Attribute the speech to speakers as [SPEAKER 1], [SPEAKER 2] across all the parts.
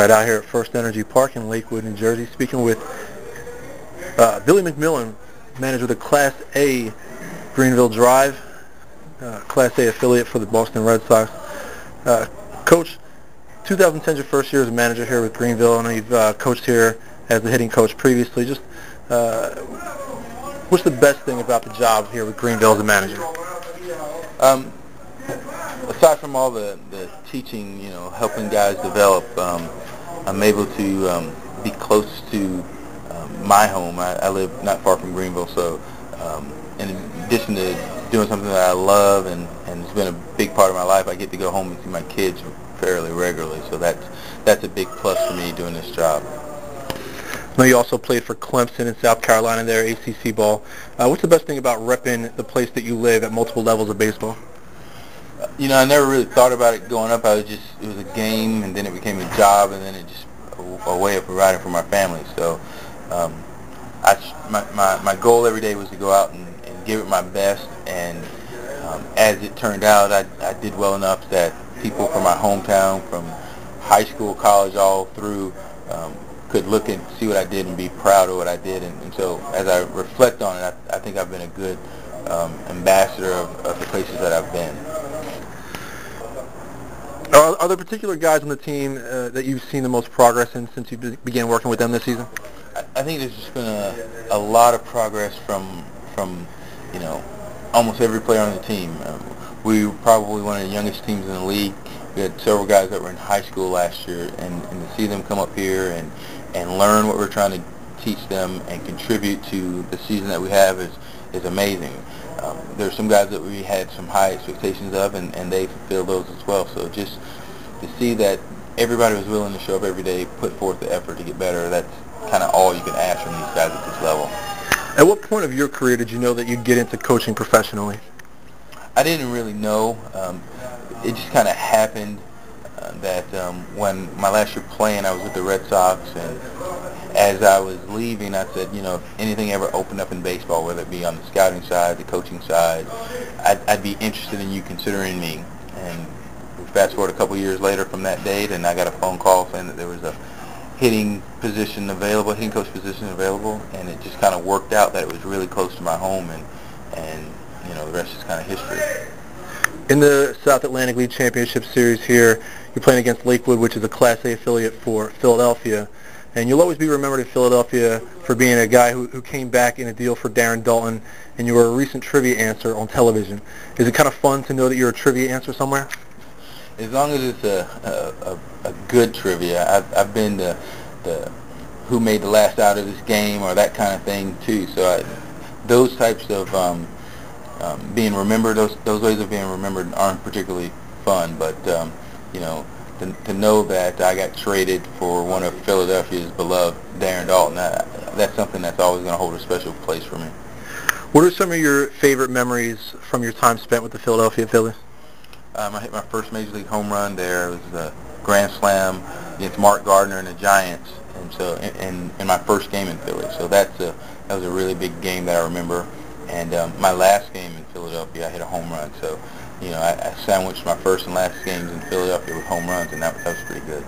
[SPEAKER 1] right, out here at First Energy Park in Lakewood, New Jersey, speaking with Billy McMillon, manager of the Class A Greenville Drive, Class A affiliate for the Boston Red Sox. Coach, 2010 is your first year as a manager here with Greenville. I know you've coached here as the hitting coach previously. Just what's the best thing about the job here with Greenville as a manager?
[SPEAKER 2] Aside from all the teaching, helping guys develop, I'm able to be close to my home. I live not far from Greenville, so in addition to doing something that I love and it's been a big part of my life, I get to go home and see my kids fairly regularly, so that's a big plus for me doing this job.
[SPEAKER 1] I know you also played for Clemson in South Carolina there, ACC ball. What's the best thing about repping the place that you live at multiple levels of baseball?
[SPEAKER 2] I never really thought about it growing up. It was a game, and then it became a job, and then it just a way of providing for my family. So my goal every day was to go out and give it my best, and as it turned out, I did well enough that people from my hometown, from high school, college, all through, could look and see what I did and be proud of what I did. And so as I reflect on it, I think I've been a good ambassador of the places that I've been.
[SPEAKER 1] Are there particular guys on the team that you've seen the most progress in since you began working with them this season?
[SPEAKER 2] I think there's just been a lot of progress from almost every player on the team. We were probably one of the youngest teams in the league. We had several guys that were in high school last year, and to see them come up here and learn what we're trying to teach them and contribute to the season that we have is amazing. There's some guys that we had some high expectations of, and they fulfilled those as well. So just to see that everybody was willing to show up every day, put forth the effort to get better, that's kind of all you can ask from these guys at this level.
[SPEAKER 1] At what point of your career did you know that you'd get into coaching professionally?
[SPEAKER 2] I didn't really know. It just kind of happened that when my last year playing, I was with the Red Sox, and as I was leaving, I said, if anything ever opened up in baseball, whether it be on the scouting side, the coaching side, I'd be interested in you considering me. And we fast forward a couple years later from that date, and I got a phone call saying that there was a hitting coach position available, and it just kind of worked out that it was really close to my home, and the rest is kind of history.
[SPEAKER 1] In the South Atlantic League Championship Series here, you're playing against Lakewood, which is a Class A affiliate for Philadelphia. And you'll always be remembered in Philadelphia for being a guy who came back in a deal for Darren Dalton, and you were a recent trivia answer on television. Is it kind of fun to know that you're a trivia answer somewhere?
[SPEAKER 2] As long as it's a good trivia. I've been the who made the last out of this game or that kind of thing too. So those types of being remembered, those ways of being remembered aren't particularly fun. But to know that I got traded for one of Philadelphia's beloved, Darren Dalton, that's something that's always going to hold a special place for me.
[SPEAKER 1] What are some of your favorite memories from your time spent with the Philadelphia Phillies?
[SPEAKER 2] I hit my first Major League home run there. It was a grand slam against Mark Gardner and the Giants, and so in my first game in Philly. So that was a really big game that I remember. And my last game in Philadelphia, I hit a home run. So I sandwiched my first and last games in Philadelphia with home runs, and that was pretty good.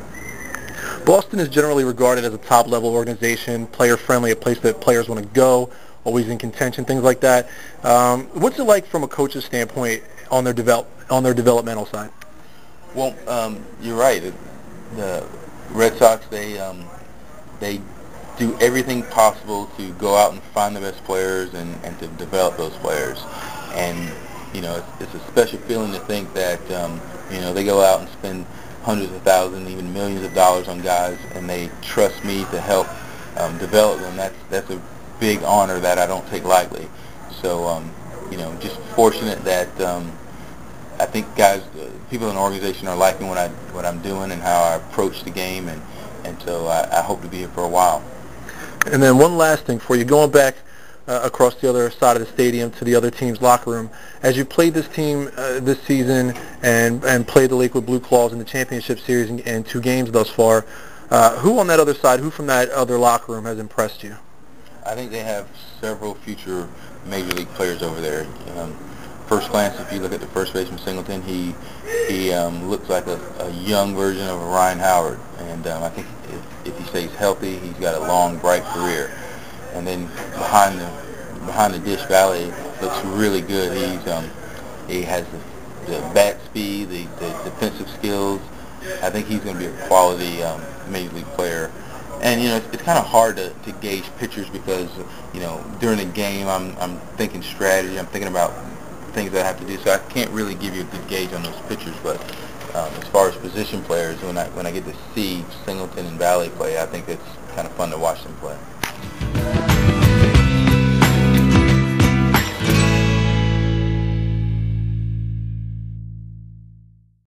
[SPEAKER 1] Boston is generally regarded as a top-level organization, player-friendly, a place that players want to go, always in contention, things like that. What's it like from a coach's standpoint on their developmental side?
[SPEAKER 2] Well, you're right. The Red Sox, they do everything possible to go out and find the best players and to develop those players. And it's a special feeling to think that they go out and spend hundreds of thousands, even millions of dollars on guys, and they trust me to help develop them. That's a big honor that I don't take lightly. So just fortunate that I think people in the organization are liking what I'm doing and how I approach the game, and so I hope to be here for a while.
[SPEAKER 1] And then one last thing for you, going back across the other side of the stadium to the other team's locker room, as you played this team this season and played the Lakewood Blue Claws in the championship series in 2 games thus far, who on that other side, who from that other locker room has impressed you?
[SPEAKER 2] I think they have several future Major League players over there. first glance, if you look at the first baseman Singleton, he looks like a young version of a Ryan Howard, and I think if he stays healthy, he's got a long, bright career. And then behind the dish, Valley looks really good. He has the bat speed, the defensive skills. I think he's going to be a quality major league player. And it's kind of hard to gauge pitchers because during the game I'm thinking strategy, I'm thinking about things that I have to do, so I can't really give you a good gauge on those pitchers. But as far as position players, when I get to see Singleton and Valley play, I think it's kind of fun to watch them play.